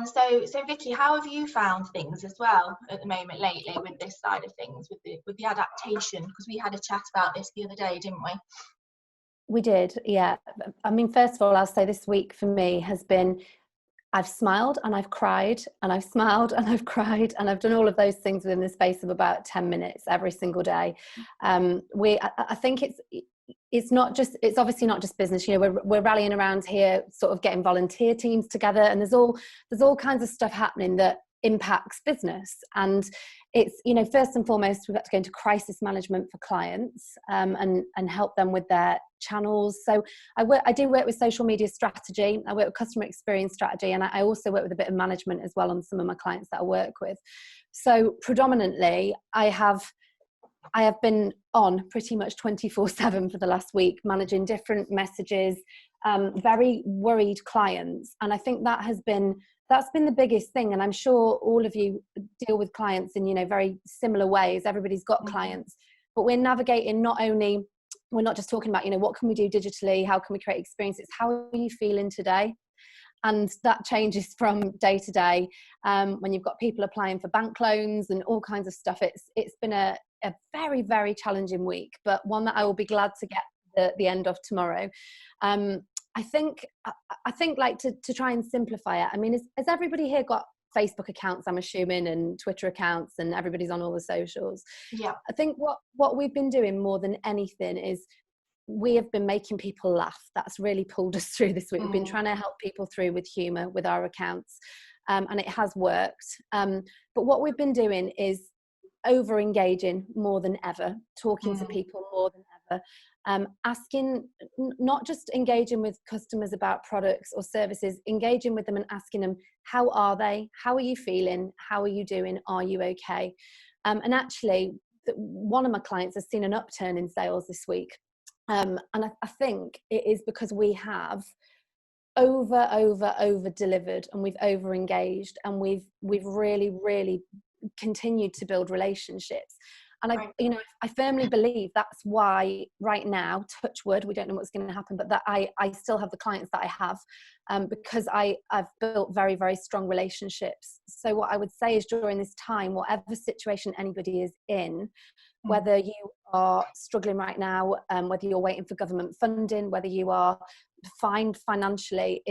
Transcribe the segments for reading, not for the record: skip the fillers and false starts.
So Vicky, how have you found things as well at the moment lately with this side of things, with the adaptation? Because we had a chat about this the other day, didn't we? We did, yeah. I mean, first of all, I'll say this week for me has been, I've smiled and I've cried, and I've smiled and I've cried, and I've done all of those things within the space of about 10 minutes every single day. I think it's obviously not just business. You know, we're rallying around here, sort of getting volunteer teams together, and there's all kinds of stuff happening that impacts business. And it's, you know, first and foremost, we've got to go into crisis management for clients, and help them with their channels. So I do work with social media strategy, I work with customer experience strategy, and I also work with a bit of management as well on some of my clients that I work with. So predominantly I have been on pretty much 24/7 for the last week, managing different messages, very worried clients. And I think that's been the biggest thing. And I'm sure all of you deal with clients in, you know, very similar ways. Everybody's got clients, but we're navigating we're not just talking about, you know, what can we do digitally? How can we create experiences? How are you feeling today? And that changes from day to day. When you've got people applying for bank loans and all kinds of stuff, it's been a very, very challenging week, but one that I will be glad to get the end of tomorrow. I think like to try and simplify it. I mean, has everybody here got Facebook accounts, I'm assuming, and Twitter accounts, and everybody's on all the socials? Yeah. I think what we've been doing more than anything is we have been making people laugh. That's really pulled us through this week. We've been trying to help people through with humour with our accounts, and it has worked. But what we've been doing is over engaging more than ever, talking to people more than ever, asking, not just engaging with customers about products or services, engaging with them and asking them, how are they? How are you feeling? How are you doing? Are you okay? And actually, one of my clients has seen an upturn in sales this week. And I think it is because we have over delivered, and we've over engaged, and we've really continued to build relationships. And I firmly believe that's why right now, touch wood, we don't know what's going to happen, but that I still have the clients that I have, because I've built very, very strong relationships. So what I would say is, during this time, whatever situation anybody is in, whether you are struggling right now, whether you're waiting for government funding, whether you are fine financially,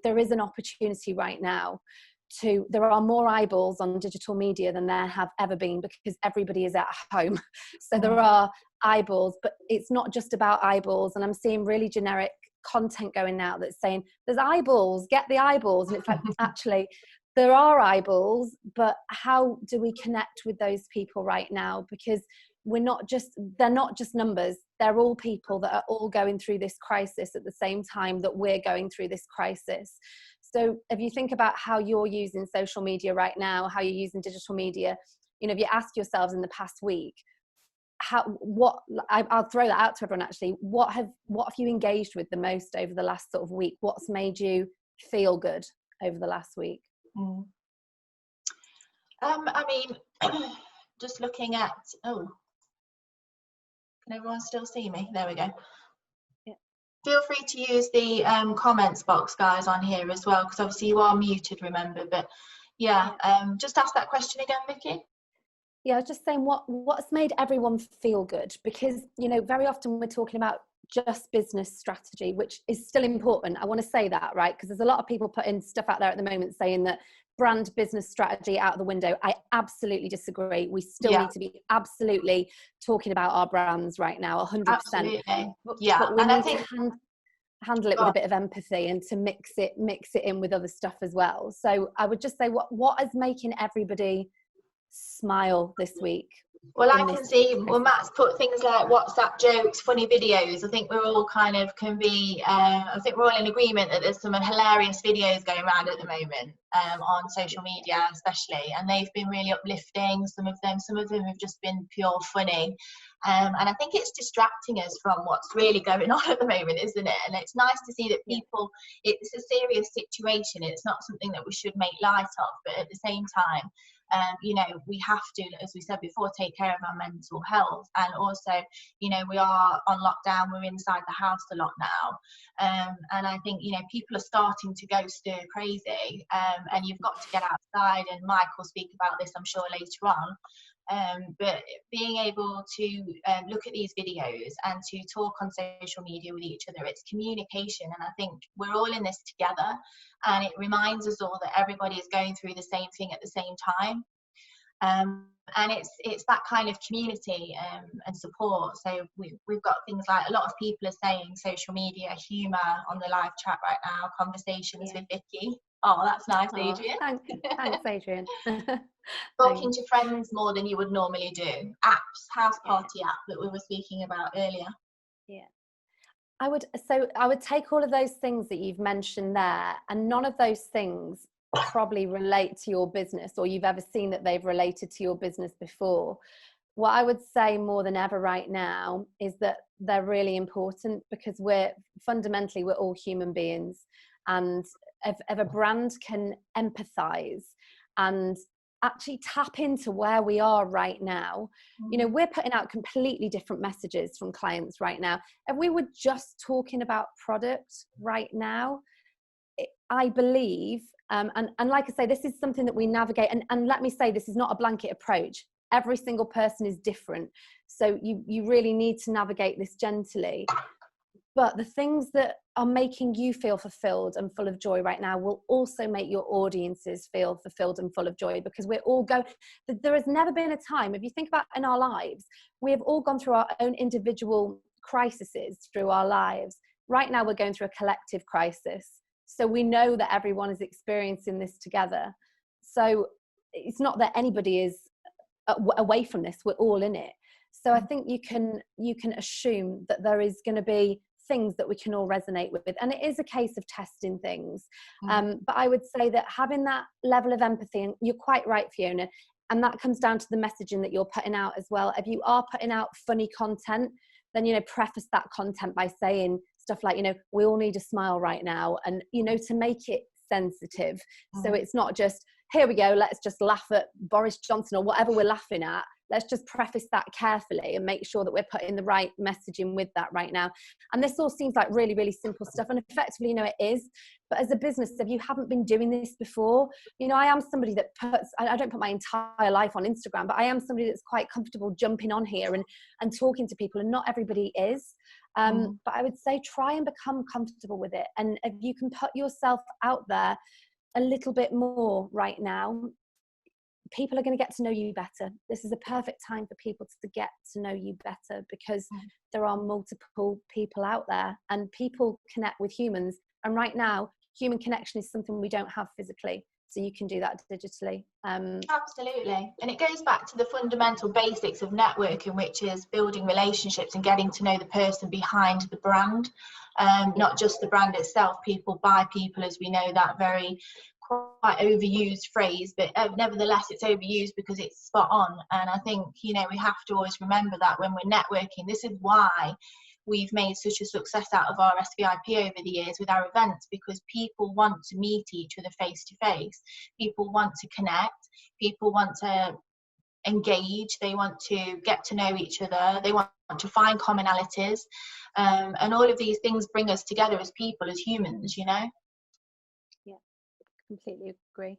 there is an opportunity right now there are more eyeballs on digital media than there have ever been, because everybody is at home. So there are eyeballs, but it's not just about eyeballs. And I'm seeing really generic content going out that's saying there's eyeballs, get the eyeballs. And it's like, actually, there are eyeballs, but how do we connect with those people right now? Because they're not just numbers. They're all people that are all going through this crisis at the same time that we're going through this crisis. So if you think about how you're using social media right now, how you're using digital media, you know, if you ask yourselves in the past week, I'll throw that out to everyone actually, what have you engaged with the most over the last sort of week? What's made you feel good over the last week? I mean, just looking at, can everyone still see me? There we go. Feel free to use the comments box, guys, on here as well, because obviously you are muted, remember. But just ask that question again, Vicky. Yeah, I was just saying what's made everyone feel good, because, you know, very often we're talking about just business strategy, which is still important. I want to say that, right? Because there's a lot of people putting stuff out there at the moment saying that brand business strategy out of the window. I absolutely disagree. We still need to be absolutely talking about our brands right now, 100%. Absolutely. But we need to handle it with a bit of empathy, and to mix it in with other stuff as well. So I would just say, what is making everybody smile this week? Well, I can see, Matt's put things like WhatsApp jokes, funny videos. I think we're all I think we're all in agreement that there's some hilarious videos going around at the moment, on social media especially, and they've been really uplifting. Some of them have just been pure funny. And I think it's distracting us from what's really going on at the moment, isn't it? And it's nice to see that people, it's a serious situation. It's not something that we should make light of, but at the same time, you know, we have to, as we said before, take care of our mental health. And also, you know, we are on lockdown, we're inside the house a lot now, and I think, you know, people are starting to go stir crazy, and you've got to get outside, and Mike will speak about this, I'm sure, later on. But being able to look at these videos and to talk on social media with each other, it's communication, and I think we're all in this together, and it reminds us all that everybody is going through the same thing at the same time. And it's that kind of community and support. So we've got things like, a lot of people are saying social media humour on the live chat right now, conversations with Vicky. Oh, that's nice, Adrian. Thanks, Adrian. Talking to friends more than you would normally do. Apps, house party app that we were speaking about earlier. Yeah. I would take all of those things that you've mentioned there, and none of those things probably relate to your business, or you've ever seen that they've related to your business before. What I would say more than ever right now is that they're really important, because we're all human beings, and if a brand can empathize and actually tap into where we are right now, you know, we're putting out completely different messages from clients right now. If we were just talking about product right now, I believe, and like I say, this is something that we navigate, and let me say, this is not a blanket approach. Every single person is different, so you really need to navigate this gently. But the things that are making you feel fulfilled and full of joy right now will also make your audiences feel fulfilled and full of joy, because we're all going, there has never been a time, if you think about in our lives, we have all gone through our own individual crises through our lives. Right now we're going through a collective crisis. So we know that everyone is experiencing this together. So it's not that anybody is away from this, we're all in it. So I think you can assume that there is going to be things that we can all resonate with, and it is a case of testing things. But I would say that having that level of empathy, and you're quite right, Fiona, and that comes down to the messaging that you're putting out as well. If you are putting out funny content, then, you know, preface that content by saying stuff like, you know, we all need a smile right now, and, you know, to make it sensitive. So it's not just, here we go, let's just laugh at Boris Johnson or whatever we're laughing at. Let's just preface that carefully and make sure that we're putting the right messaging with that right now. And this all seems like really, really simple stuff, and effectively, you know, it is. But as a business, if you haven't been doing this before, you know, I am somebody that I don't put my entire life on Instagram, but I am somebody that's quite comfortable jumping on here and talking to people, and not everybody is. But I would say try and become comfortable with it. And if you can put yourself out there a little bit more right now, people are going to get to know you better. This is a perfect time for people to get to know you better, because there are multiple people out there, and people connect with humans. And right now, human connection is something we don't have physically. So you can do that digitally. Absolutely. And it goes back to the fundamental basics of networking, which is building relationships and getting to know the person behind the brand, not just the brand itself. People buy people, as we know, that very quite overused phrase, but nevertheless it's overused because it's spot on. And I think, you know, we have to always remember that when we're networking. This is why we've made such a success out of our RSViP over the years with our events, because people want to meet each other face to face. People want to connect. People want to engage. They want to get to know each other. They want to find commonalities. And all of these things bring us together as people, as humans, you know? Yeah, completely agree.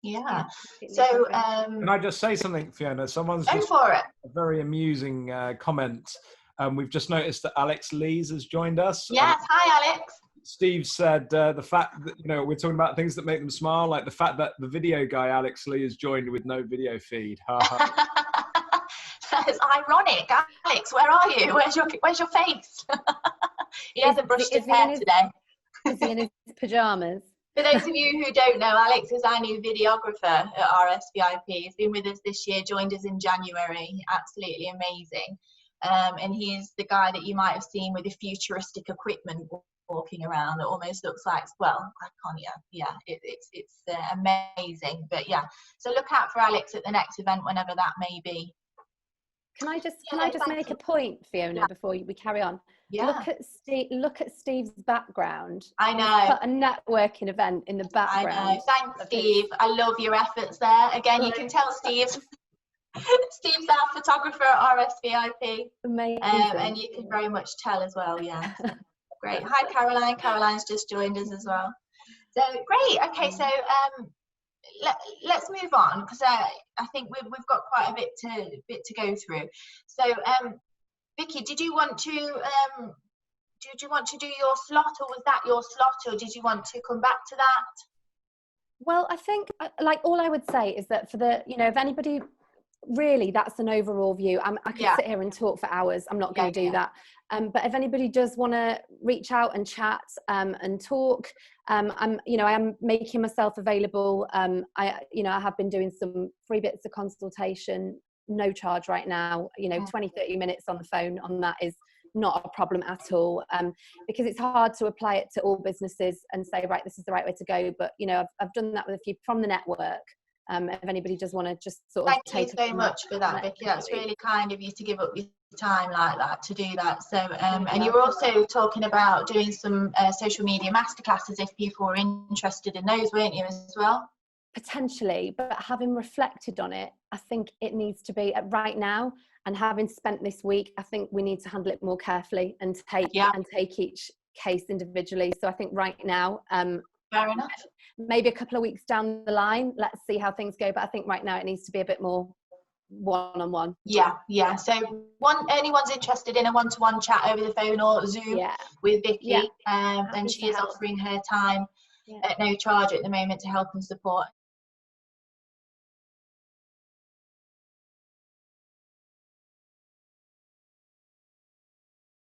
Yeah. So can I just say something, Fiona? Someone's just for it. a very amusing comment. We've just noticed that Alex Lees has joined us. Yes, hi Alex. Steve said the fact that, you know, we're talking about things that make them smile, like the fact that the video guy Alex Lee has joined with no video feed. It's ironic. Alex, where are you? Where's your face? He hasn't brushed his hair today. Is he in his pajamas? For those of you who don't know, Alex is our new videographer at RSViP. He's been with us this year, joined us in January. Absolutely amazing. And he's the guy that you might have seen with the futuristic equipment walking around. It almost looks like, well, I can't, it's amazing. But yeah, so look out for Alex at the next event, whenever that may be. Can I just make a point, Fiona, before we carry on? Yeah. Look at Steve's background. I know. Put a networking event in the background. I know. Thanks, Steve. I love your efforts there. Again, you can tell Steve's our photographer at RSViP. Amazing. And you can very much tell as well. Yeah. Great. Hi, Caroline. Caroline's just joined us as well. So great. Okay, so let's move on, because I think we've got quite a bit to go through. So Vicky, did you want to do your slot, or was that your slot, or did you want to come back to that? Well, I think like all I would say is that for the, you know, if anybody really, that's an overall view. I could sit here and talk for hours. I'm not going to do that. But if anybody does want to reach out and chat and talk, I am making myself available. I have been doing some free bits of consultation, no charge right now. 20-30 minutes on the phone on that is not a problem at all, because it's hard to apply it to all businesses and say, right, this is the right way to go. But I've done that with a few from the network. If anybody does want to just sort of thank you so much for that, Vicky. That's really kind of you to give up your time like that to do that. So and you were also talking about doing some social media masterclasses if people were interested in those, weren't you, as well? Potentially, but having reflected on it, I think it needs to be right now, and having spent this week, I think we need to handle it more carefully and take each case individually. So I think right now, fair enough. Maybe a couple of weeks down the line, let's see how things go. But I think right now it needs to be a bit more one-on-one. Yeah. So anyone's interested in a one-to-one chat over the phone or Zoom with Vicky, then she is offering her time at no charge at the moment to help and support